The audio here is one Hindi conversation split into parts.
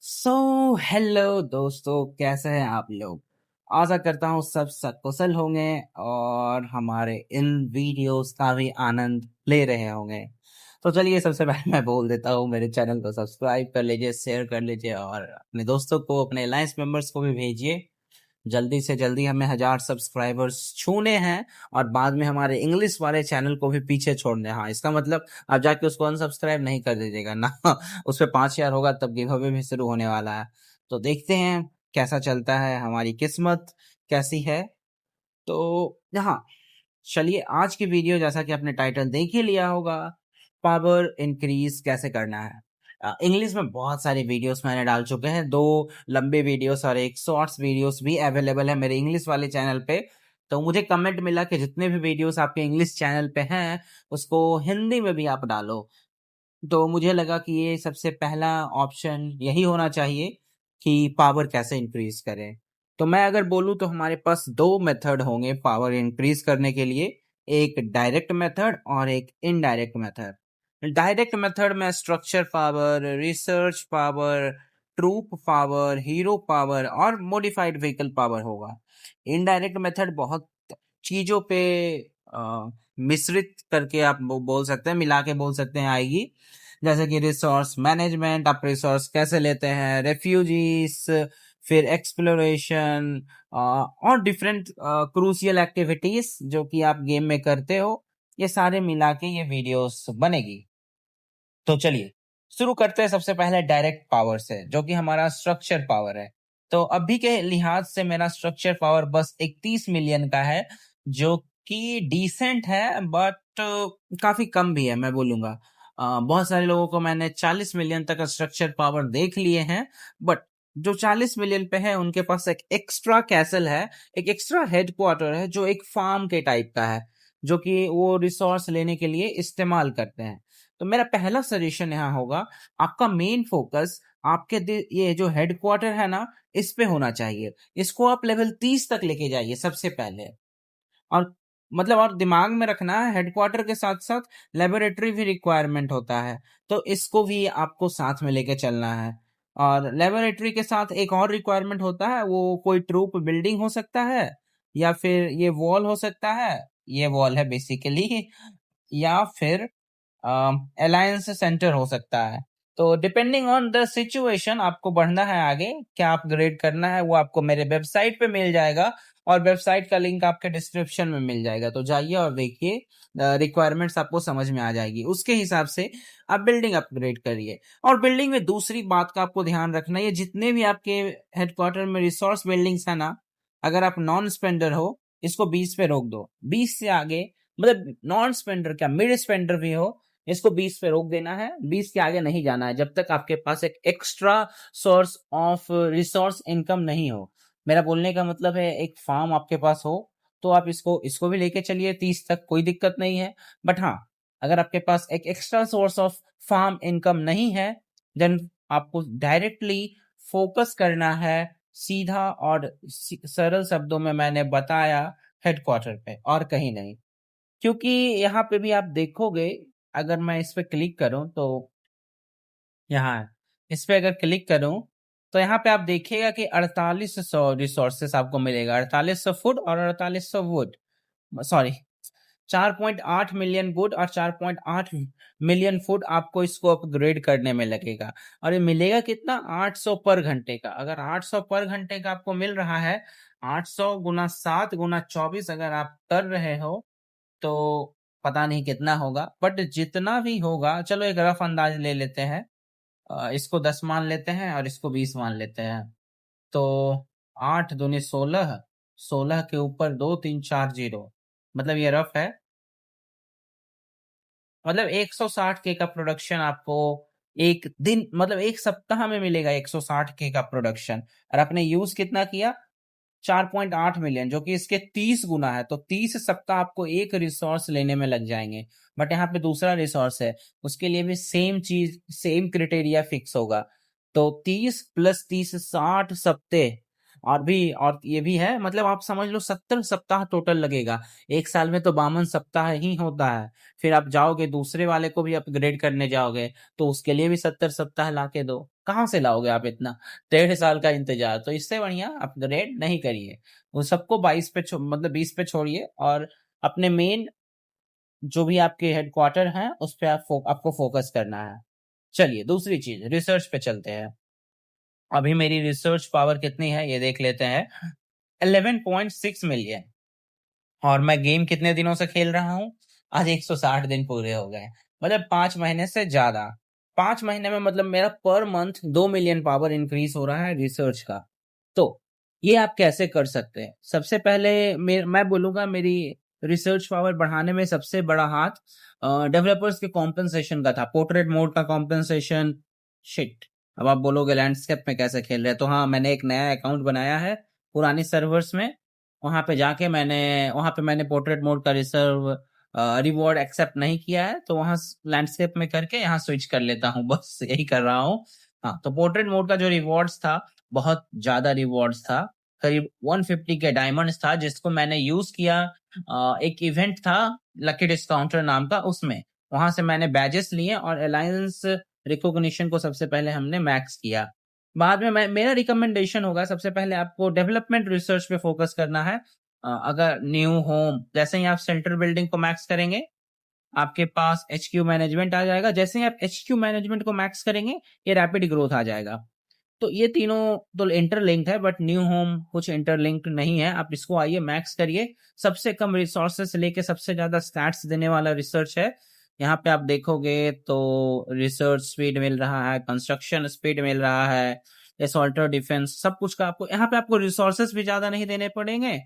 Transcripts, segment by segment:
सो हेलो दोस्तों, कैसे हैं आप लोग। आशा करता हूँ सब सकुशल होंगे और हमारे इन वीडियोस का भी आनंद ले रहे होंगे। तो चलिए, सबसे पहले मैं बोल देता हूँ, मेरे चैनल को सब्सक्राइब कर लीजिए, शेयर कर लीजिए और अपने दोस्तों को, अपने अलायंस मेंबर्स को भी भेजिए। जल्दी से जल्दी हमें 1000 सब्सक्राइबर्स छूने हैं और बाद में हमारे इंग्लिश वाले चैनल को भी पीछे छोड़ने हैं। हाँ, इसका मतलब आप जाके उसको अनसब्सक्राइब नहीं कर दीजिएगा ना। उस पर 5000 होगा तब गिव अवे भी शुरू होने वाला है। तो देखते हैं कैसा चलता है, हमारी किस्मत कैसी है। तो हाँ, चलिए आज की वीडियो, जैसा कि आपने टाइटल देख ही लिया होगा, पावर इंक्रीज कैसे करना है। इंग्लिश में बहुत सारी वीडियोस मैंने डाल चुके हैं, 2 लंबे वीडियोस और एक शॉर्ट्स वीडियोस भी अवेलेबल है मेरे इंग्लिश वाले चैनल पे। तो मुझे कमेंट मिला कि जितने भी वीडियोस आपके इंग्लिश चैनल पे हैं उसको हिंदी में भी आप डालो। तो मुझे लगा कि ये सबसे पहला ऑप्शन यही होना चाहिए कि पावर कैसे इंक्रीज करें। तो मैं अगर बोलूँ तो हमारे पास 2 मेथड होंगे पावर इंक्रीज करने के लिए, एक डायरेक्ट मेथड और एक इनडायरेक्ट मेथड। डायरेक्ट मेथड में structure power, research power, troop power, hero power और मॉडिफाइड व्हीकल पावर होगा। इनडायरेक्ट मेथड बहुत चीजों पे मिश्रित करके आप बोल सकते हैं, मिला के बोल सकते हैं आएगी। जैसे कि रिसोर्स मैनेजमेंट, आप रिसोर्स कैसे लेते हैं, रेफ्यूजीज, फिर एक्सप्लोरेशन और डिफरेंट क्रूशियल एक्टिविटीज जो कि आप गेम में करते हो, ये सारे मिला के ये वीडियोस बनेगी। तो चलिए शुरू करते हैं सबसे पहले डायरेक्ट पावर से, जो कि हमारा स्ट्रक्चर पावर है। तो अभी के लिहाज से मेरा स्ट्रक्चर पावर बस 31 मिलियन का है, जो कि डिसेंट है, बट काफी कम भी है मैं बोलूंगा। बहुत सारे लोगों को मैंने 40 मिलियन तक का स्ट्रक्चर पावर देख लिए हैं, बट जो 40 मिलियन पे है उनके पास एक एक्स्ट्रा कैसल है, एक एक्स्ट्रा हेडक्वार्टर है जो एक फार्म के टाइप का है, जो कि वो रिसोर्स लेने के लिए इस्तेमाल करते हैं। तो मेरा पहला सजेशन यहाँ होगा, आपका मेन फोकस आपके ये जो हेडक्वार्टर है ना, इस पे होना चाहिए। इसको आप लेवल 30 तक लेके जाइए सबसे पहले। और मतलब और दिमाग में रखना है, हेडक्वार्टर के साथ साथ लेबोरेटरी भी रिक्वायरमेंट होता है, तो इसको भी आपको साथ में लेके चलना है। और लेबोरेटरी के साथ एक और रिक्वायरमेंट होता है, वो कोई ट्रूप बिल्डिंग हो सकता है, या फिर ये वॉल हो सकता है, ये वॉल है बेसिकली, या फिर अलायंस सेंटर हो सकता है। तो डिपेंडिंग ऑन द सिचुएशन आपको बढ़ना है आगे, क्या अपग्रेड करना है वो आपको मेरे वेबसाइट पे मिल जाएगा, और वेबसाइट का लिंक आपके डिस्क्रिप्शन में मिल जाएगा। तो जाइए और देखिए, रिक्वायरमेंट्स आपको समझ में आ जाएगी, उसके हिसाब से आप बिल्डिंग अपग्रेड करिए। और बिल्डिंग में दूसरी बात का आपको ध्यान रखना है, जितने भी आपके हेडक्वार्टर में रिसोर्स बिल्डिंग्स है ना, अगर आप नॉन स्पेंडर हो, इसको 20 पे रोक दो। 20 से आगे, मतलब नॉन स्पेंडर क्या, मिड स्पेंडर भी हो, इसको 20 पे रोक देना है। 20 के आगे नहीं जाना है जब तक आपके पास एक extra source of resource income नहीं हो। मेरा बोलने का मतलब है, एक फार्म आपके पास हो तो आप इसको इसको भी लेके चलिए 30 तक, कोई दिक्कत नहीं है। बट हाँ, अगर आपके पास एक extra source of farm income नहीं है, देन आपको डायरेक्टली फोकस करना है सीधा और सरल शब्दों में मैंने बताया, हेडक्वार्टर पे और कहीं नहीं। क्योंकि यहाँ पे भी आप देखोगे, अगर मैं इस पे क्लिक करूं तो यहाँ इस पे अगर क्लिक करूं तो यहाँ पे आप देखिएगा कि 4800 रिसोर्सेस आपको मिलेगा, 4800 फूड और 4800 वुड, सॉरी 4.8 मिलियन वुड और 4.8 मिलियन फूड आपको इसको अपग्रेड करने में लगेगा। और ये मिलेगा कितना, 800 पर घंटे का। अगर 800 पर घंटे का आपको मिल रहा है, 800 गुना 7 गुना 24 अगर आप कर रहे हो, तो पता नहीं कितना होगा, बट जितना भी होगा, चलो एक रफ अंदाज ले लेते हैं। इसको 10 मान लेते हैं और इसको 20 मान लेते हैं। तो 8 दूनी 16, 16 के ऊपर 2340, मतलब ये रफ है, मतलब 160 के का प्रोडक्शन आपको एक दिन, मतलब एक सप्ताह में मिलेगा 160 के का प्रोडक्शन। और आपने यूज कितना किया, 4.8 मिलियन, जो कि इसके 30 गुना है। तो 30 सप्ताह आपको एक रिसोर्स लेने में लग जाएंगे। बट यहाँ पे दूसरा रिसोर्स है, उसके लिए भी सेम चीज, सेम क्रिटेरिया फिक्स होगा। तो 30 प्लस 30 60 सप्ते, और ये भी है, मतलब आप समझ लो 70 सप्ताह टोटल लगेगा। एक साल में तो 52 सप्ताह ही होता है। फिर आप जाओगे दूसरे वाले को भी अपग्रेड करने जाओगे, तो उसके लिए भी 70 सप्ताह ला के दो। कहाँ से लाओगे आप इतना? 1.5 साल का इंतजार, तो इससे बढ़िया अपग्रेड नहीं करिए। वो सबको 22 पे 20 पे छोड़िए, और अपने मेन जो भी आपके हेडक्वार्टर हैं उस पे आपको फोकस करना है। चलिए दूसरी चीज, रिसर्च पे चलते हैं। अभी मेरी रिसर्च पावर कितनी है ये देख लेते हैं। 11.6 मिलियन। और मैं गेम कितने दिनों से खेल रहा हूँ? आज 160 दिन पूरे हो गए, मतलब 5 महीने से ज्यादा। 5 महीने में मतलब मेरा per month 2 million power increase हो रहा है रिसर्च का। तो ये आप कैसे कर सकते हैं? सबसे पहले मैं बोलूंगा, मेरी रिसर्च पावर बढ़ाने में सबसे बड़ा हाथ डेवलपर्स के कॉम्पेंसेशन का था। पोर्ट्रेट मोड का कॉम्पेंसेशन, शिट। अब आप बोलोगे लैंडस्केप में कैसे खेल रहे हैं, तो हाँ, मैंने एक नया अकाउंट बनाया है पुरानी सर्वर्स में। वहां पे जाके मैंने पोर्ट्रेट मोड का रिजर्व रिवॉर्ड एक्सेप्ट नहीं किया है, तो वहां लैंडस्केप में करके यहाँ स्विच कर लेता हूँ, बस यही कर रहा हूँ। हाँ, तो पोर्ट्रेट मोड का जो रिवॉर्ड्स था, बहुत ज्यादा रिवॉर्ड्स था। करीब 150 के डायमंड्स था, जिसको मैंने यूज किया। एक इवेंट था लकी डिस्काउंटर नाम का, उसमें वहां से मैंने बैजेस लिए और अलायंस रिकॉग्निशन को सबसे पहले हमने मैक्स किया। बाद में मेरा रिकमेंडेशन होगा, सबसे पहले आपको डेवलपमेंट रिसर्च पे फोकस करना है। अगर न्यू होम, जैसे ही आप सेंट्रल बिल्डिंग को मैक्स करेंगे, आपके पास HQ मैनेजमेंट आ जाएगा। जैसे ही आप HQ मैनेजमेंट को मैक्स करेंगे, ये रैपिड ग्रोथ आ जाएगा। तो ये तीनों तो इंटरलिंक्ड है, बट न्यू होम कुछ इंटरलिंक्ड नहीं है। आप इसको आइए मैक्स करिए। सबसे कम रिसोर्सेस लेके सबसे ज्यादा स्टैट्स देने वाला रिसर्च है। यहाँ पे आप देखोगे तो रिसर्च स्पीड मिल रहा है, कंस्ट्रक्शन स्पीड मिल रहा है, असॉल्टर डिफेंस, सब कुछ का आपको यहाँ पे आपको रिसोर्सेस भी ज्यादा नहीं देने पड़ेंगे,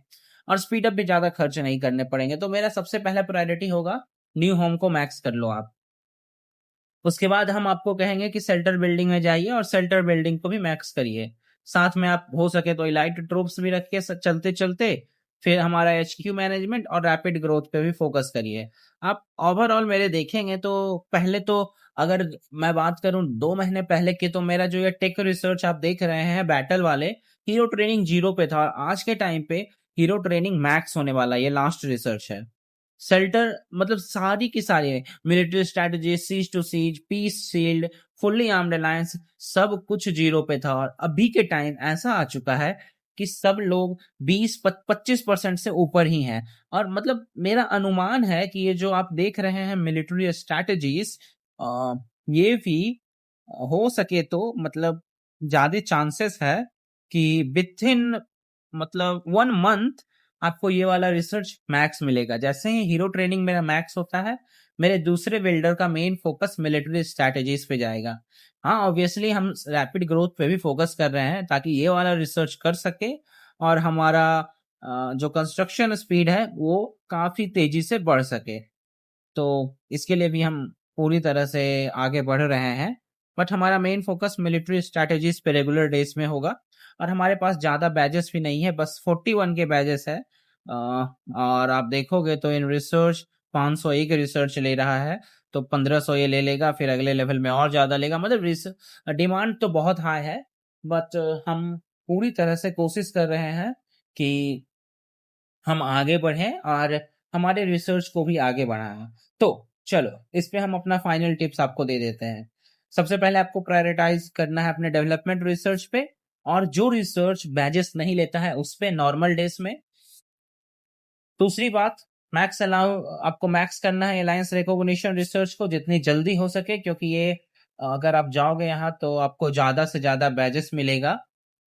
और स्पीड अप भी ज्यादा खर्च नहीं करने पड़ेंगे। तो मेरा सबसे पहला प्रायोरिटी होगा, न्यू होम को मैक्स कर लो आप। उसके बाद हम आपको कहेंगे कि शेल्टर बिल्डिंग में जाइए और शेल्टर बिल्डिंग को भी मैक्स करिए। साथ में आप हो सके तो इलाइट ट्रूप्स भी रख के चलते चलते फिर हमारा HQ मैनेजमेंट और रैपिड ग्रोथ पे भी फोकस करिए। आप ओवरऑल मेरे देखेंगे तो पहले तो, अगर मैं बात करूं 2 महीने पहले की, तो मेरा जो ये टेक रिसर्च आप देख रहे हैं बैटल वाले, हीरो ट्रेनिंग 0 पे था, और आज के टाइम पे हीरो ट्रेनिंग मैक्स होने वाला, ये लास्ट रिसर्च है। शेल्टर मतलब सारी की सारी military strategy, siege to siege, peace shield, fully armed alliance, सब कुछ 0 पे था। और अभी के टाइम ऐसा आ चुका है कि सब लोग 20-25% से ऊपर ही हैं। और मतलब मेरा अनुमान है कि ये जो आप देख रहे हैं मिलिट्री स्ट्रेटजीज, ये भी हो सके तो मतलब ज्यादा चांसेस है कि विथ इन मतलब 1 मंथ आपको ये वाला रिसर्च मैक्स मिलेगा। जैसे ही हीरो ट्रेनिंग मेरा मैक्स होता है, मेरे दूसरे बिल्डर का मेन फोकस मिलिट्री स्ट्रैटेजीज पे जाएगा। हाँ, ऑब्वियसली हम रैपिड ग्रोथ पे भी फोकस कर रहे हैं ताकि ये वाला रिसर्च कर सके, और हमारा जो कंस्ट्रक्शन स्पीड है वो काफी तेजी से बढ़ सके। तो इसके लिए भी हम पूरी तरह से आगे बढ़ रहे हैं। बट हमारा मेन फोकस मिलिट्री स्ट्रैटेजीज पे रेगुलर डेज में होगा। और हमारे पास ज़्यादा बैजेस भी नहीं है, बस 41 के बैजेस है। और आप देखोगे तो इन रिसर्च 501 रिसर्च ले रहा है, तो 1500 ये ले लेगा, फिर अगले लेवल में और ज़्यादा लेगा। मतलब डिमांड तो बहुत हाई है, बट हम पूरी तरह से कोशिश कर रहे हैं कि हम आगे बढ़ें और हमारे रिसर्च को भी आगे बढ़ाएं। तो चलो, इस पे हम अपना फाइनल टिप्स आपको दे देते हैं। सबसे पहले आपको प्रायोरिटाइज करना है अपने डेवलपमेंट रिसर्च पे, और जो रिसर्च बैजेस नहीं लेता है उस पे नॉर्मल डेज में। दूसरी बात, मैक्स अलाउ आपको मैक्स करना है अलायंस रिकॉग्निशन रिसर्च को जितनी जल्दी हो सके, क्योंकि ये अगर आप जाओगे यहाँ तो आपको ज्यादा से ज्यादा बैजेस मिलेगा।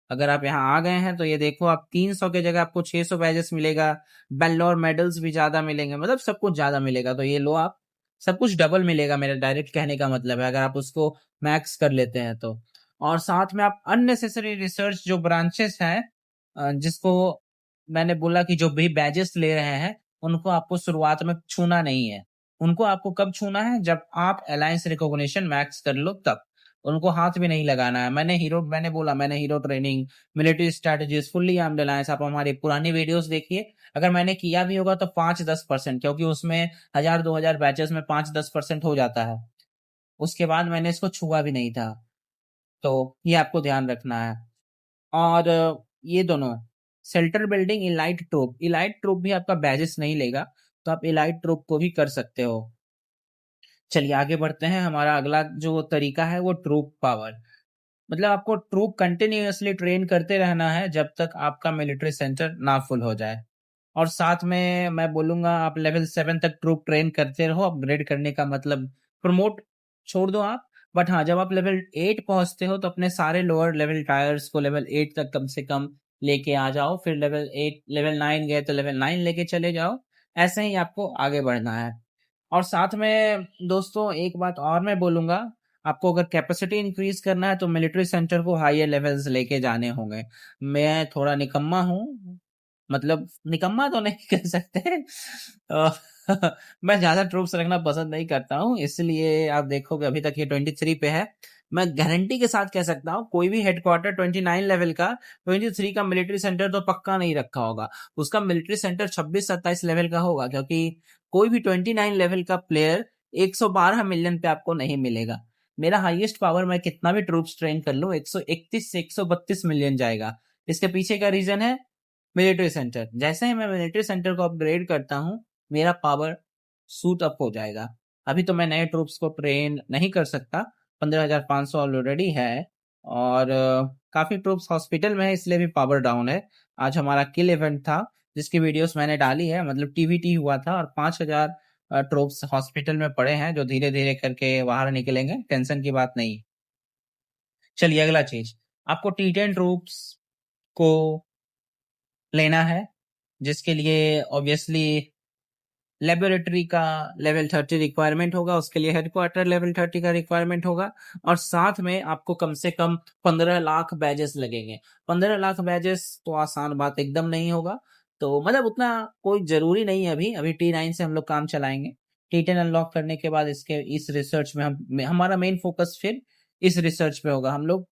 अगर आप यहाँ आ गए हैं तो ये देखो, आप 300 के जगह आपको 600 बैजेस मिलेगा। बेल्लोर मेडल्स भी ज्यादा मिलेंगे, मतलब सब कुछ ज्यादा मिलेगा। तो ये लो आप, सब कुछ डबल मिलेगा, मेरा डायरेक्ट कहने का मतलब है, अगर आप उसको मैक्स कर लेते हैं तो। और साथ में आप अननेसेसरी रिसर्च जो ब्रांचेस हैं, जिसको मैंने बोला कि जो भी बैजेस ले रहे हैं, उनको आपको शुरुआत में छूना नहीं है। उनको आपको कब छूना है? जब आप अलायंस रिकॉग्निशन मैक्स कर लो तब। उनको हाथ भी नहीं लगाना है। मैंने hero training, military strategies, fully armed alliance, आप हमारी पुरानी वीडियोस देखिए। अगर मैंने किया भी होगा तो 5-10%, क्योंकि उसमें 1000-2000 बैचेस में 5-10% हो जाता है। उसके बाद मैंने इसको छुआ भी नहीं था। तो ये आपको ध्यान रखना है। और ये दोनों शेल्टर बिल्डिंग, इलाइट ट्रूप भी आपका बैजेस नहीं लेगा, तो आप इलाइट ट्रूप को भी कर सकते हो। चलिए आगे बढ़ते हैं। हमारा अगला जो तरीका है वो ट्रूप पावर, मतलब आपको ट्रूप कंटिन्यूअसली ट्रेन करते रहना है जब तक आपका मिलिट्री सेंटर ना फुल हो जाए। और साथ में मैं बोलूंगा आप लेवल 7 तक ट्रूप ट्रेन करते रहो। अपग्रेड करने का मतलब प्रमोट छोड़ दो आप, बट हाँ जब आप लेवल 8 पहुंचते हो तो अपने सारे लोअर लेवल टायर्स को लेवल 8 तक कम से कम लेके आ जाओ। फिर लेवल 9 गए तो लेवल 9 लेके चले जाओ। ऐसे ही आपको आगे बढ़ना है। और साथ में दोस्तों एक बात और मैं बोलूंगा, आपको अगर कैपेसिटी इंक्रीज करना है तो मिलिट्री सेंटर को हायर लेवल्स लेके जाने होंगे। मैं थोड़ा निकम्मा हूँ, मतलब निकम्मा तो नहीं कह सकते। अ, मैं ज्यादा ट्रूप्स रखना पसंद नहीं करता हूँ, इसलिए आप देखोगे अभी तक ये 23 पे है। मैं गारंटी के साथ कह सकता हूँ कोई भी हेडक्वार्टर 29 लेवल का 23 का मिलिट्री सेंटर तो पक्का नहीं रखा होगा। उसका मिलिट्री सेंटर 26-27 लेवल का होगा, क्योंकि कोई भी 29 लेवल का प्लेयर 112 मिलियन पे आपको नहीं मिलेगा। मेरा हाईएस्ट पावर मैं कितना भी ट्रूप्स ट्रेन कर लूं 131 से 132 मिलियन जाएगा। इसके पीछे का रीजन है मिलिट्री सेंटर। जैसे ही मैं मिलिट्री सेंटर को अपग्रेड करता हूं मेरा पावर सूट अप हो जाएगा। अभी तो मैं नए ट्रूप्स को ट्रेन नहीं कर सकता, 15,500 ऑलरेडी है। और काफी ट्रूप्स हॉस्पिटल में है, इसलिए भी पावर डाउन है। आज हमारा किल इवेंट था जिसकी वीडियोस मैंने डाली है, मतलब टीवीटी हुआ था और 5,000 ट्रूप्स हॉस्पिटल में पड़े हैं जो धीरे धीरे करके बाहर निकलेंगे, टेंशन की बात नहीं। चलिए अगला चीज, आपको T10 ट्रूप्स को लेना है, जिसके लिए ऑब्वियसली लेबोरेटरी का लेवल 30 रिक्वायरमेंट होगा, उसके लिए हेडक्वार्टर लेवल 30 का रिक्वायरमेंट होगा। और साथ में आपको कम से कम 15 लाख बैजेस लगेंगे। 15 लाख बैजेस तो आसान बात एकदम नहीं होगा, तो मतलब उतना कोई जरूरी नहीं है। अभी अभी T9 से हम लोग काम चलाएंगे। T10 अनलॉक करने के बाद इसके इस रिसर्च में हमारा मेन फोकस फिर इस रिसर्च पे होगा। हम लोग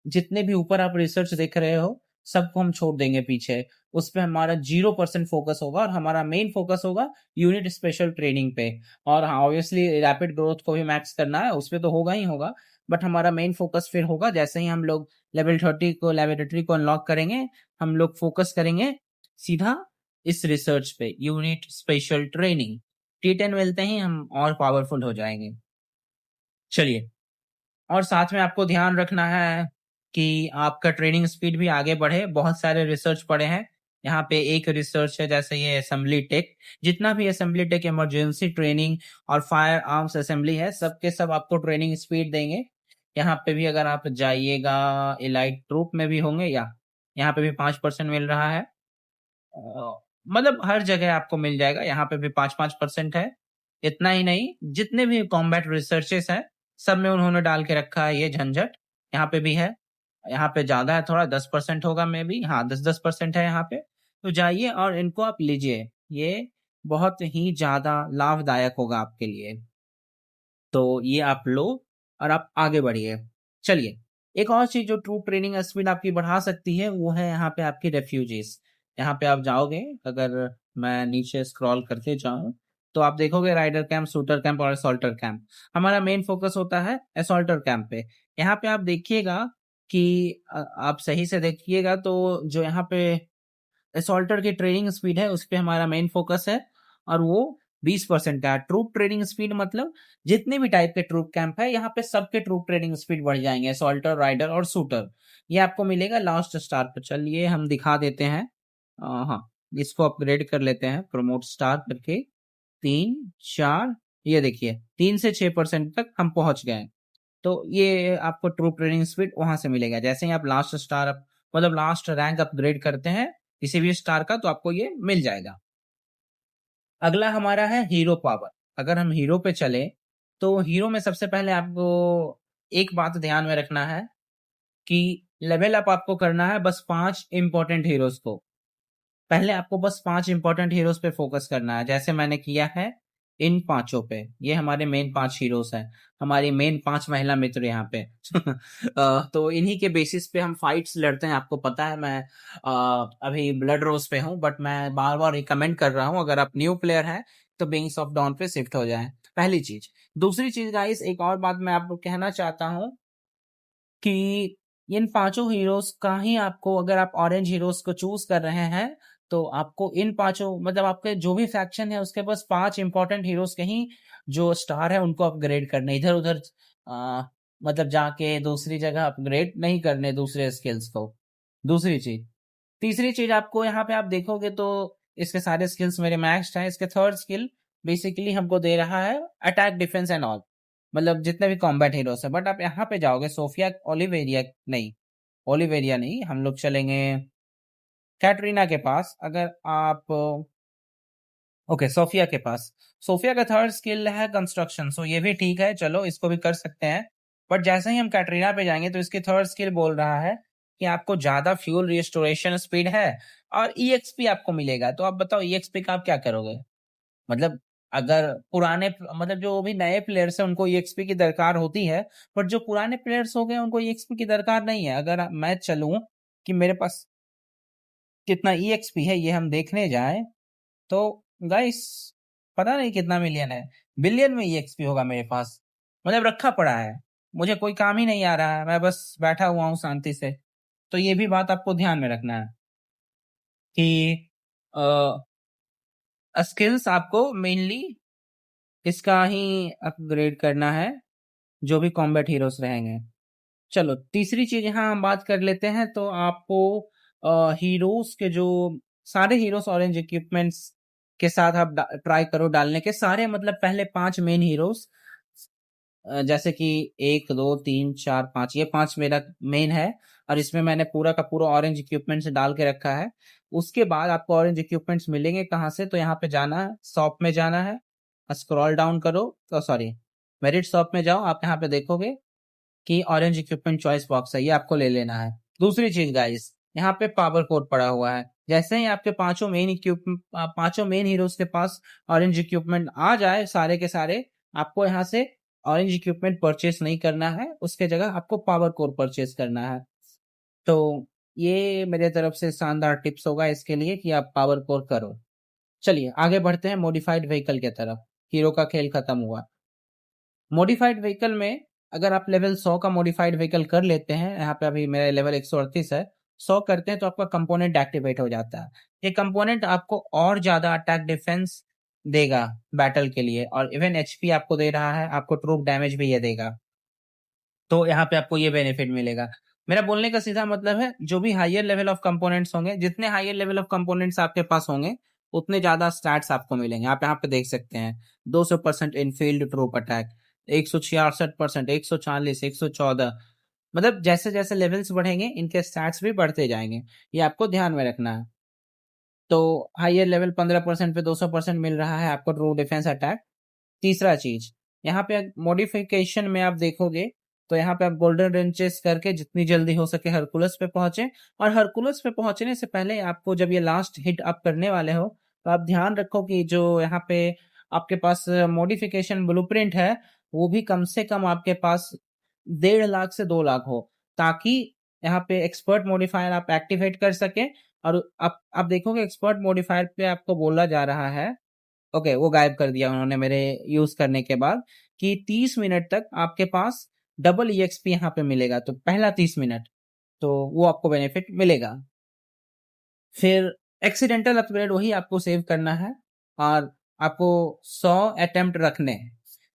जितने भी ऊपर आप रिसर्च देख रहे हो सबको हम छोड़ देंगे पीछे, उस पर हमारा 0% फोकस होगा और हमारा मेन फोकस होगा यूनिट स्पेशल ट्रेनिंग पे। और हाँ ऑब्वियसली रैपिड ग्रोथ को भी मैक्स करना है, उस पर तो होगा ही होगा, बट हमारा मेन फोकस फिर होगा जैसे ही हम लोग लेवल 30 को लेबोरेटरी को अनलॉक करेंगे, हम लोग फोकस करेंगे सीधा इस रिसर्च पे, यूनिट स्पेशल ट्रेनिंग। T10 मिलते ही हम और पावरफुल हो जाएंगे। चलिए, और साथ में आपको ध्यान रखना है कि आपका ट्रेनिंग स्पीड भी आगे बढ़े। बहुत सारे रिसर्च पड़े हैं यहाँ पे। एक रिसर्च है जैसे ये असेंबली टेक, जितना भी असेंबली टेक, इमरजेंसी ट्रेनिंग और फायर आर्म्स असेंबली है, सबके सब आपको ट्रेनिंग स्पीड देंगे। यहाँ पे भी अगर आप जाइएगा इलाइट ट्रूप में भी होंगे, या यहाँ पे भी 5% मिल रहा है। मतलब हर जगह आपको मिल जाएगा, यहाँ पे भी 5-5% है। इतना ही नहीं, जितने भी कॉम्बैट रिसर्चेस हैं सब में उन्होंने डाल के रखा है ये झंझट। यहाँ पे भी है, यहाँ पे ज्यादा है थोड़ा, 10% होगा मे बी, हाँ 10% है यहाँ पे। तो जाइए और इनको आप लीजिए, ये बहुत ही ज्यादा लाभदायक होगा आपके लिए। तो ये आप लो और आप आगे बढ़िए। चलिए, एक और चीज जो ट्रू ट्रेनिंग स्पीड आपकी बढ़ा सकती है वो है यहाँ पे आपकी रेफ्यूजीज। यहाँ पे आप जाओगे, अगर मैं नीचे स्क्रॉल करते जाऊं तो आप देखोगे राइडर कैंप, शूटर कैंप और असॉल्टर कैंप। हमारा मेन फोकस होता है असॉल्टर कैंप पे। यहाँ पे आप देखिएगा कि आप सही से देखिएगा तो जो यहाँ पे असॉल्टर की ट्रेनिंग स्पीड है उस पर हमारा मेन फोकस है, और वो 20% का है। ट्रूप ट्रेनिंग स्पीड मतलब जितने भी टाइप के ट्रूप कैंप है यहाँ पे सबके ट्रूप ट्रेनिंग स्पीड बढ़ जाएंगे, असॉल्टर, राइडर और शूटर। ये आपको मिलेगा लास्ट स्टार पर। चलिए हम दिखा देते हैं। हाँ, इसको अपग्रेड कर लेते हैं प्रमोट स्टार करके, 3-4, ये देखिए 3 से 6% तक हम पहुंच गए। तो ये आपको ट्रू ट्रेनिंग स्पीड वहां से मिलेगा जैसे ही आप लास्ट स्टार मतलब लास्ट रैंक अपग्रेड करते हैं किसी भी स्टार का, तो आपको ये मिल जाएगा। अगला हमारा है हीरो पावर। अगर हम हीरो पे चले तो हीरो में सबसे पहले आपको एक बात ध्यान में रखना है कि लेवल अप आपको करना है बस 5 इंपॉर्टेंट हीरोज को। पहले आपको बस 5 इंपॉर्टेंट हीरोज पे फोकस करना है, जैसे मैंने किया है इन पांचों पे। ये हमारे मेन 5 हीरोज हैं, हमारी मेन 5 महिला मित्र यहाँ पे। तो इन्हीं के बेसिस पे हम फाइट्स लड़ते हैं। आपको पता है मैं अभी ब्लड रोज पे हूँ, बट मैं बार बार रिकमेंड कर रहा हूँ अगर आप न्यू प्लेयर हैं तो विंग्स ऑफ डॉन पे शिफ्ट हो जाएं। पहली चीज। दूसरी चीज गाइस, एक और बात मैं आपको कहना चाहता हूँ कि इन पांचों हीरोज का ही आपको, अगर आप ऑरेंज हीरोज को चूज कर रहे हैं तो आपको इन पांचों, मतलब आपके जो भी फैक्शन है उसके पास 5 इंपॉर्टेंट हीरोज के ही जो स्टार है उनको अपग्रेड करने, इधर उधर मतलब जाके दूसरी जगह अपग्रेड नहीं करने दूसरे स्किल्स को। दूसरी चीज, तीसरी चीज आपको यहाँ पे आप देखोगे तो इसके सारे स्किल्स मेरे मैक्स्ड हैं। इसके थर्ड स्किल बेसिकली हमको दे रहा है अटैक, डिफेंस एंड ऑल, मतलब जितने भी कॉम्बैट हीरोज है। बट आप यहाँ पे जाओगे सोफिया ओलिवेरिया, नहीं ओलिवेरिया नहीं, हम लोग चलेंगे कैटरीना के पास। अगर आप ओके सोफिया के पास, सोफिया का थर्ड स्किल है कंस्ट्रक्शन, सो ये भी ठीक है, चलो इसको भी कर सकते हैं। बट जैसे ही हम कैटरीना पे जाएंगे तो इसकी थर्ड स्किल बोल रहा है कि आपको ज्यादा फ्यूल रिस्टोरेशन स्पीड है और ईएक्सपी आपको मिलेगा। तो आप बताओ ईएक्सपी का आप क्या करोगे? मतलब अगर पुराने, मतलब जो भी नए प्लेयर्स हैं उनको ईएक्सपी की दरकार होती है, बट जो पुराने प्लेयर्स हो गए उनको ईएक्सपी की दरकार नहीं है। अगर मैं चलूं कि मेरे पास कितना ईएक्सपी है ये हम देखने जाए तो गाइस पता नहीं कितना मिलियन है, बिलियन में ईएक्सपी होगा मेरे पास। मतलब रखा पड़ा है, मुझे कोई काम ही नहीं आ रहा है, मैं बस बैठा हुआ हूँ शांति से। तो ये भी बात आपको ध्यान में रखना है कि स्किल्स आपको मेनली इसका ही अपग्रेड करना है जो भी कॉम्बैट हीरोज रहेंगे। चलो तीसरी चीज यहाँ हम बात कर लेते हैं। तो आपको हीरोज के जो सारे हीरोज ऑरेंज इक्विपमेंट्स के साथ आप ट्राई करो डालने के सारे, मतलब पहले 5 मेन हीरोज, जैसे कि 1 2 3 4 5, ये 5 मेरा मेन है और इसमें मैंने पूरा का पूरा ऑरेंज इक्विपमेंट्स डाल के रखा है। उसके बाद आपको ऑरेंज इक्विपमेंट्स मिलेंगे कहाँ से? तो यहाँ पे जाना है, शॉप में जाना है, स्क्रॉल डाउन करो, तो सॉरी मेरिट शॉप में जाओ, आप यहाँ पे देखोगे कि ऑरेंज इक्विपमेंट चॉइस बॉक्स है, ये आपको ले लेना है। दूसरी चीज गाइस, यहाँ पे पावर कोड पड़ा हुआ है। जैसे ही आपके पांचों मेन हीरोज के पास ऑरेंज इक्विपमेंट आ जाए सारे के सारे, आपको यहाँ से ऑरेंज इक्विपमेंट परचेस नहीं करना है, उसके जगह आपको पावर कोर परचेस करना है। तो ये मेरे तरफ से शानदार टिप्स होगा इसके लिए कि आप पावर कोर करो। चलिए आगे बढ़ते हैं मॉडिफाइड व्हीकल के तरफ। हीरो का खेल खत्म हुआ। मॉडिफाइड व्हीकल में अगर आप लेवल 100 का मॉडिफाइड व्हीकल कर लेते हैं, यहाँ पे अभी मेरा लेवल 138 है, 100 करते हैं तो आपका कंपोनेंट एक्टिवेट हो जाता है। ये कंपोनेंट आपको और ज्यादा अटैक डिफेंस देगा बैटल के लिए, और इवन एचपी आपको दे रहा है, आपको ट्रूप डैमेज भी ये देगा। तो यहाँ पे आपको ये बेनिफिट मिलेगा। मेरा बोलने का सीधा मतलब है जो भी हायर लेवल ऑफ कंपोनेंट्स होंगे, जितने हायर लेवल ऑफ कंपोनेंट्स आपके पास होंगे उतने ज्यादा स्टैट्स आपको मिलेंगे। आप यहाँ पे देख सकते हैं 200% इनफील्ड ट्रूप अटैक, 166%, 140, 114, मतलब जैसे जैसे लेवल्स बढ़ेंगे इनके स्टैट्स भी बढ़ते जाएंगे, ये आपको ध्यान में रखना है। तो हायर लेवल 15% पे 200% मिल रहा है आपको ट्रू डिफेंस अटैक। तीसरा चीज, यहाँ पे मॉडिफिकेशन में आप देखोगे तो यहाँ पे आप गोल्डन रेंचेस करके जितनी जल्दी हो सके हरकुलस पे पहुंचे, और हरकुलस पे पहुंचने से पहले आपको जब ये लास्ट हिट आप करने वाले हो तो आप ध्यान रखो कि जो यहाँ पे आपके पास मॉडिफिकेशन ब्लूप्रिंट है वो भी कम से कम आपके पास 1.5 लाख से 2 लाख हो, ताकि यहाँ पे एक्सपर्ट मॉडिफायर आप एक्टिवेट कर सके। और आप देखोगे एक्सपर्ट मॉडिफायर पे आपको बोला जा रहा है, ओके वो गायब कर दिया उन्होंने मेरे यूज करने के बाद, कि 30 मिनट तक आपके पास डबल ईएक्सपी यहाँ पे मिलेगा। तो पहला 30 मिनट तो वो आपको बेनिफिट मिलेगा। फिर एक्सीडेंटल अपग्रेड वही आपको सेव करना है और आपको 100 अटेम्प्ट रखने हैं।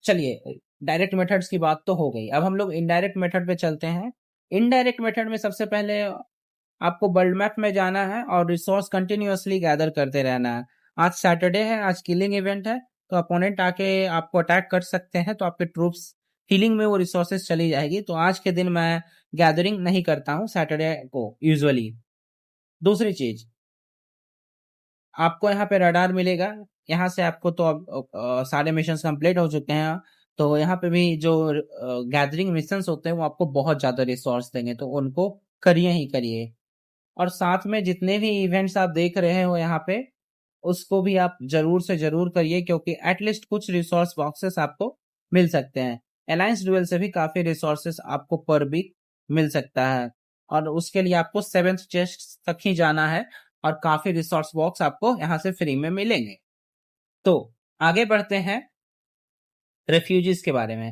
चलिए डायरेक्ट मेथड्स की बात तो हो गई, अब हम लोग इनडायरेक्ट मेथड पे चलते हैं। इनडायरेक्ट मेथड में सबसे पहले आपको वर्ल्ड मैप में जाना है और रिसोर्स कंटिन्यूअसली गैदर करते रहना है। आज सैटरडे है, आज किलिंग इवेंट है, तो अपोनेंट आके आपको अटैक कर सकते हैं, तो आपके ट्रूप्स हीलिंग में वो रिसोर्सेस चली जाएगी। तो आज के दिन मैं गैदरिंग नहीं करता हूँ सैटरडे को यूजुअली। दूसरी चीज, आपको यहाँ पे रडार मिलेगा, यहाँ से आपको तो अब सारे मिशंस कंप्लीट हो चुके हैं, तो यहाँ पे भी जो गैदरिंग मिशंस होते हैं वो आपको बहुत ज्यादा रिसोर्स देंगे, तो उनको करिए ही करिए। और साथ में जितने भी इवेंट्स आप देख रहे हो यहाँ पे उसको भी आप जरूर से जरूर करिए, क्योंकि एटलीस्ट कुछ रिसोर्स बॉक्सेस आपको मिल सकते हैं। अलायंस डुएल से भी काफी रिसोर्सेस आपको पर वीक मिल सकता है, और उसके लिए आपको 7th चेस्ट तक ही जाना है और काफी रिसोर्स बॉक्स आपको यहाँ से फ्री में मिलेंगे। तो आगे बढ़ते हैं रेफ्यूजीज के बारे में।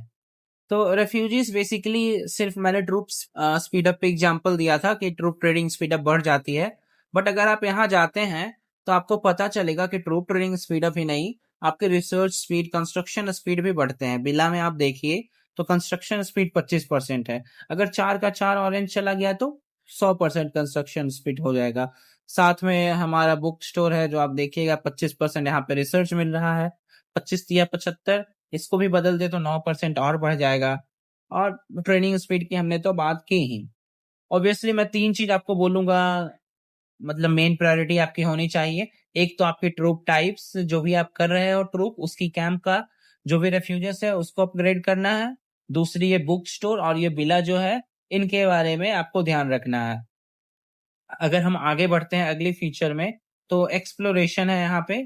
तो रेफ्यूजीज बेसिकली सिर्फ मैंने ट्रूप स्पीड अप पे एग्जांपल दिया था कि ट्रूप ट्रेडिंग स्पीड अप बढ़ जाती है, बट अगर आप यहाँ जाते हैं तो आपको पता चलेगा कि ट्रूप ट्रेडिंग स्पीड अप ही नहीं, आपके रिसर्च स्पीड, कंस्ट्रक्शन स्पीड भी बढ़ते हैं। बिला में आप देखिए तो कंस्ट्रक्शन स्पीड 25% है। अगर 4 का 4 ऑरेंज चला गया तो 100% कंस्ट्रक्शन स्पीड हो जाएगा। साथ में हमारा बुक स्टोर है जो आप देखिएगा 25% यहाँ पे रिसर्च मिल रहा है। 25 या 75, इसको भी बदल दे तो 9% और बढ़ जाएगा। और ट्रेनिंग स्पीड की हमने तो बात की ही। ऑब्वियसली मैं 3 चीज आपको बोलूंगा, मतलब मेन प्रायोरिटी आपकी होनी चाहिए। एक तो आपके ट्रूप टाइप्स, जो भी आप कर रहे हो ट्रूप, उसकी कैंप का जो भी रेफ्यूजर्स है उसको अपग्रेड करना है। दूसरी ये बुक स्टोर और ये बिला जो है, इनके बारे में आपको ध्यान रखना है। अगर हम आगे बढ़ते हैं अगली फीचर में, तो एक्सप्लोरेशन है यहाँ पे।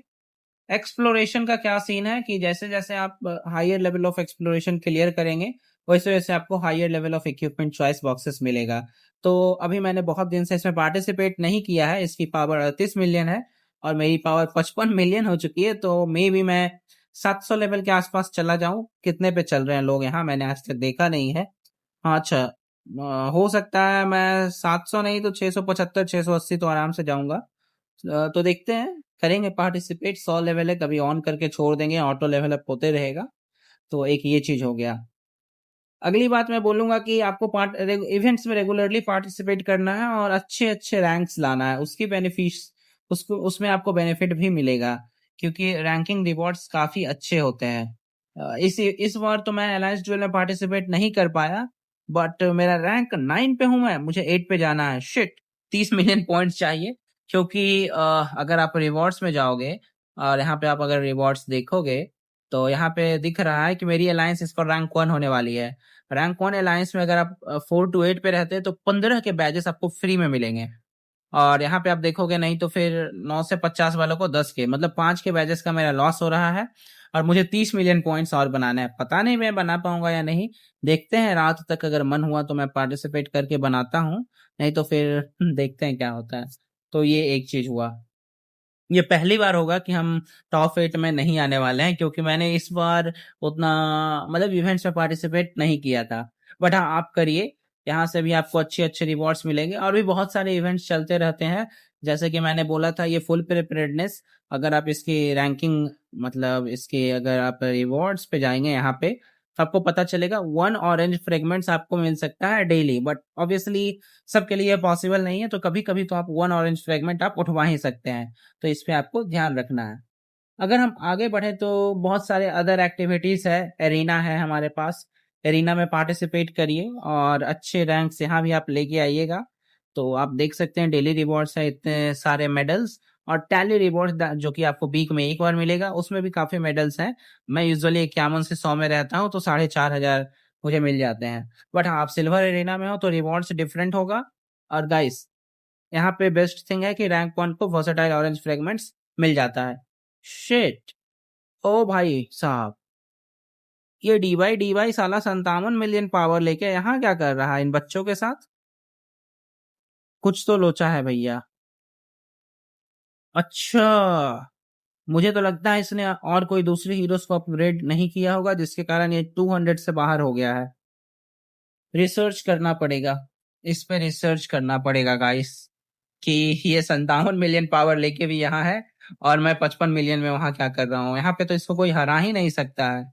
एक्सप्लोरेशन का क्या सीन है कि जैसे जैसे आप higher level of exploration clear करेंगे, वैसे वैसे आपको higher level of equipment choice boxes मिलेगा। तो अभी मैंने बहुत दिन से इसमें पार्टिसिपेट नहीं किया है, इसकी पावर 38 मिलियन है और मेरी पावर 55 मिलियन हो चुकी है, तो मे भी मैं 700 लेवल के आसपास चला जाऊं। कितने पे चल रहे हैं लोग यहाँ, मैंने आज तक देखा नहीं है। हाँ अच्छा, हो सकता है मैं 700 नहीं तो 675 680 तो आराम से जाऊंगा। तो देखते हैं, करेंगे पार्टिसिपेट। 100 लेवल है, कभी ऑन करके छोड़ देंगे, ऑटो लेवल अप होते रहेगा। तो एक ये चीज हो गया। अगली बात मैं बोलूंगा कि आपको इवेंट्स में रेगुलरली पार्टिसिपेट करना है और अच्छे अच्छे रैंक्स लाना है। उसकी बेनिफिट्स, उसको उसमें आपको बेनिफिट भी मिलेगा, क्योंकि रैंकिंग रिवॉर्ड्स काफी अच्छे होते हैं। इस बार तो मैं अलायंस ड्यूल में पार्टिसिपेट नहीं कर पाया, बट मेरा रैंक 9 पे हूं मैं, मुझे 8 पे जाना है। शिट, 30 मिलियन पॉइंट्स चाहिए। क्योंकि अगर आप रिवॉर्ड्स में जाओगे और यहाँ पे आप अगर रिवॉर्ड्स देखोगे, तो यहाँ पे दिख रहा है कि मेरी अलायंस इस पर रैंक 1 होने वाली है। रैंक 1 अलायंस में अगर आप 4 to 8 पे रहते हैं तो 15 के बैजेस आपको फ्री में मिलेंगे। और यहाँ पे आप देखोगे नहीं तो फिर 9 से 50 वालों को 10 के, मतलब 5 के बैजेस का मेरा लॉस हो रहा है। और मुझे 30 मिलियन पॉइंट्स और बनाना है। पता नहीं मैं बना पाऊंगा या नहीं, देखते हैं। रात तक अगर मन हुआ तो मैं पार्टिसिपेट करके बनाता हूँ, नहीं तो फिर देखते हैं क्या होता है। तो ये एक चीज हुआ। ये पहली बार होगा कि हम टॉप 8 में नहीं आने वाले हैं, क्योंकि मैंने इस बार उतना मतलब इवेंट्स में पार्टिसिपेट नहीं किया था। बट हाँ, आप करिए, यहाँ से भी आपको अच्छे अच्छे रिवॉर्ड्स मिलेंगे। और भी बहुत सारे इवेंट्स चलते रहते हैं, जैसे कि मैंने बोला था ये फुल प्रिपेयर्डनेस। अगर आप इसकी रैंकिंग, मतलब इसके अगर आप रिवॉर्ड्स पे जाएंगे यहाँ पे, तो आपको पता चलेगा 1 ऑरेंज फ्रेगमेंट्स आपको मिल सकता है डेली। बट ऑब्वियसली सबके लिए पॉसिबल नहीं है, तो कभी कभी तो आप 1 ऑरेंज फ्रेगमेंट आप उठवा ही सकते हैं। तो इस पे आपको ध्यान रखना है। अगर हम आगे बढ़े तो बहुत सारे अदर एक्टिविटीज है। एरिना है हमारे पास, एरिना में पार्टिसिपेट करिए और अच्छे रैंक्स यहाँ भी आप लेके आइएगा। तो आप देख सकते हैं डेली रिवॉर्ड्स है इतने सारे मेडल्स। और टैली रिवॉर्ड जो कि आपको वीक में एक बार मिलेगा, उसमें भी काफी मेडल्स हैं। मैं यूजुअली 51 से 100 में रहता हूँ, तो 4,500 मुझे मिल जाते हैं। बट हाँ, आप सिल्वर एरिना में हो तो रिवॉर्ड्स डिफरेंट होगा। और गाइस, यहाँ पे बेस्ट थिंग है कि रैंक 1 को वर्सेटाइल ऑरेंज फ्रेगमेंट्स मिल जाता है। शिट, ओ भाई साहब, ये डी वाई साला 57 मिलियन पावर लेके यहाँ क्या कर रहा है इन बच्चों के साथ? कुछ तो लोचा है भैया। अच्छा, मुझे तो लगता है इसने और कोई दूसरी हीरोज को अपग्रेड नहीं किया होगा, जिसके कारण ये 200 से बाहर हो गया है। रिसर्च करना पड़ेगा, इस पे रिसर्च करना पड़ेगा गाइस, कि ये 57 मिलियन पावर लेके भी यहाँ है और मैं 55 मिलियन में वहां क्या कर रहा हूँ। यहाँ पे तो इसको कोई हरा ही नहीं सकता है,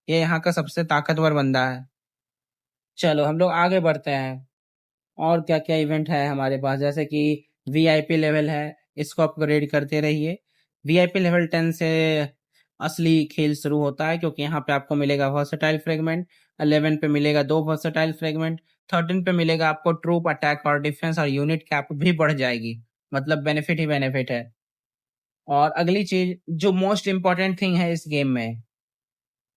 ये यहाँ का सबसे ताकतवर बंदा है। चलो हम लोग आगे बढ़ते हैं। और क्या क्या इवेंट है हमारे पास, जैसे कि वीआईपी लेवल है, इसको अपग्रेड करते रहिए। वीआईपी लेवल 10 से असली खेल शुरू होता है, क्योंकि यहाँ पे आपको मिलेगा वर्सेटाइल फ्रेगमेंट। 11 पे मिलेगा 2 वर्सेटाइल फ्रेगमेंट। 13 पे मिलेगा आपको ट्रूप अटैक और डिफेंस, और यूनिट कैप भी बढ़ जाएगी। मतलब बेनिफिट ही बेनिफिट है। और अगली चीज जो मोस्ट इंपॉर्टेंट थिंग है इस गेम में,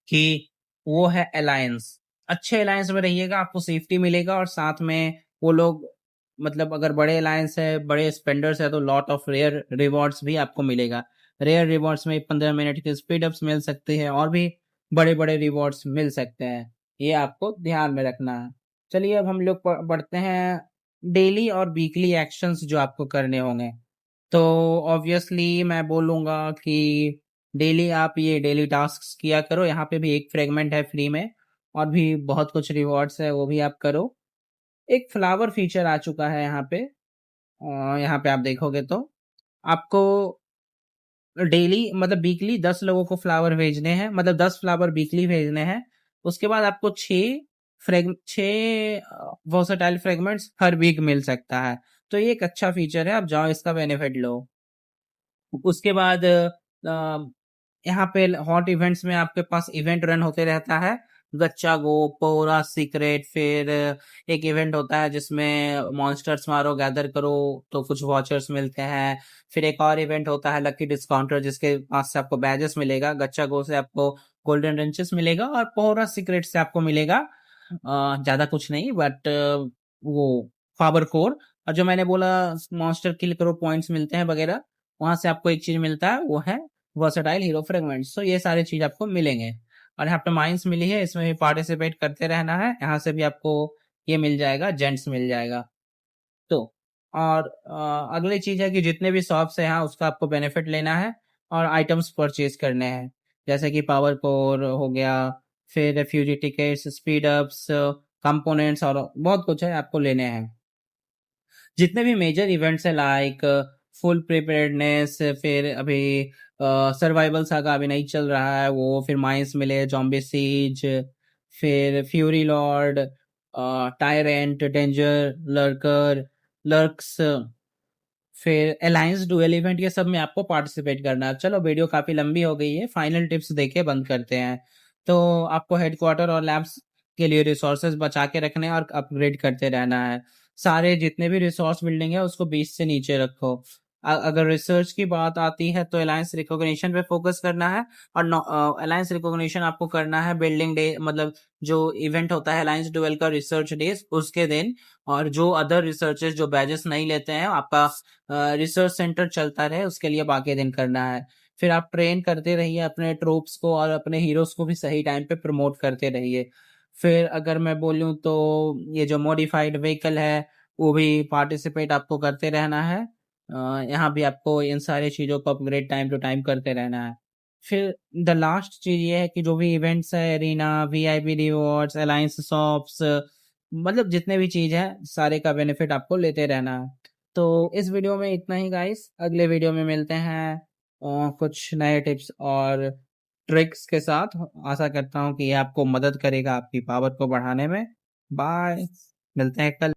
कि वो है अलायंस। अच्छे अलायंस में रहिएगा, आपको सेफ्टी मिलेगा, और साथ में वो लोग, मतलब अगर बड़े अलायंस है, बड़े स्पेंडर्स है, तो लॉट ऑफ रेयर रिवॉर्ड्स भी आपको मिलेगा। रेयर रिवॉर्ड्स में 15 मिनट के स्पीड अप्स मिल सकते हैं, और भी बड़े बड़े रिवॉर्ड्स मिल सकते हैं। ये आपको ध्यान में रखना है। चलिए अब हम लोग बढ़ते हैं डेली और वीकली एक्शंस जो आपको करने होंगे। तो ऑब्वियसली मैं बोलूंगा कि डेली आप ये डेली टास्क किया करो। यहाँ पे भी एक फ्रेगमेंट है फ्री में, और भी बहुत कुछ रिवॉर्ड्स है, वो भी आप करो। एक फ्लावर फीचर आ चुका है यहाँ पे। यहाँ पे आप देखोगे तो आपको डेली मतलब वीकली 10 लोगों को फ्लावर भेजने हैं, मतलब 10 फ्लावर वीकली भेजने हैं। उसके बाद आपको 6 वर्सटाइल फ्रेगमेंट्स हर वीक मिल सकता है। तो ये एक अच्छा फीचर है, आप जाओ इसका बेनिफिट लो। उसके बाद यहाँ पे हॉट इवेंट्स में आपके पास इवेंट रन होते रहता है। गच्चा गो, पोरा सीक्रेट, फिर एक इवेंट होता है जिसमें मॉन्स्टर्स मारो, गैदर करो तो कुछ वॉचर्स मिलते हैं। फिर एक और इवेंट होता है लकी डिस्काउंटर, जिसके पास से आपको बैजेस मिलेगा। गच्चा गो से आपको गोल्डन रेंचेस मिलेगा, और पोरा सीक्रेट से आपको मिलेगा ज्यादा कुछ नहीं, बट वो पावर कोर। और जो मैंने बोला मॉन्स्टर किल करो पॉइंट्स मिलते हैं वगैरह, वहां से आपको एक चीज मिलता है, वो है वर्सेटाइल हीरो फ्रेगमेंट्स। तो ये सारी चीज आपको मिलेंगे। और यहाँ पे माइंस मिली है, इसमें भी पार्टिसिपेट करते रहना है। यहाँ से भी आपको ये मिल जाएगा, जेंट्स मिल जाएगा। तो और अगली चीज है कि जितने भी शॉप्स है यहाँ, उसका आपको बेनिफिट लेना है और आइटम्स परचेज करने हैं। जैसे कि पावर कोर हो गया, फिर refugee tickets, speed ups, components, और बहुत कुछ है आपको लेने हैं। जितने भी मेजर इवेंट्स है लाइक फुल प्रिपेयर्डनेस, फिर अभी सर्वाइवल सागा अभी नहीं चल रहा है वो, फिर माइंस मिले, जॉम्बी सीज, फिर fury lord, tyrant, danger, lurker, lurks, फिर अलायंस डुएल इवेंट, ये सब में आपको पार्टिसिपेट करना है। चलो वीडियो काफी लंबी हो गई है, फाइनल टिप्स देके बंद करते हैं। तो आपको हेडक्वार्टर और लैब्स के लिए रिसोर्सेज बचा के रखने हैं और अपग्रेड करते रहना है। सारे जितने भी रिसोर्स बिल्डिंग है उसको 20 से नीचे रखो। अगर रिसर्च की बात आती है तो अलायंस रिकॉग्निशन पे फोकस करना है। और अलायंस रिकॉग्निशन आपको करना है बिल्डिंग डे, मतलब जो इवेंट होता है अलायंस डुएल का रिसर्च डेज, उसके दिन। और जो अदर रिसर्चर्स जो बैजेस नहीं लेते हैं, आपका रिसर्च सेंटर चलता रहे, उसके लिए बाकी दिन करना है। फिर आप ट्रेन करते रहिए अपने ट्रूप्स को, और अपने हीरोज को भी सही टाइम पे प्रमोट करते रहिए। फिर अगर मैं बोलूँ तो ये जो मॉडिफाइड व्हीकल है, वो भी पार्टिसिपेट आपको करते रहना है। यहाँ भी आपको इन सारी चीज़ों को अपग्रेड टाइम टू टाइम करते रहना है। फिर द लास्ट चीज ये है कि जो भी इवेंट्स है, arena, VIP rewards, alliance shops, मतलब जितने भी चीज है, सारे का बेनिफिट आपको लेते रहना है। तो इस वीडियो में इतना ही गाइस, अगले वीडियो में मिलते हैं कुछ नए टिप्स और ट्रिक्स के साथ। आशा करता हूँ कि ये आपको मदद करेगा आपकी पावर को बढ़ाने में। बाय, मिलते हैं कल।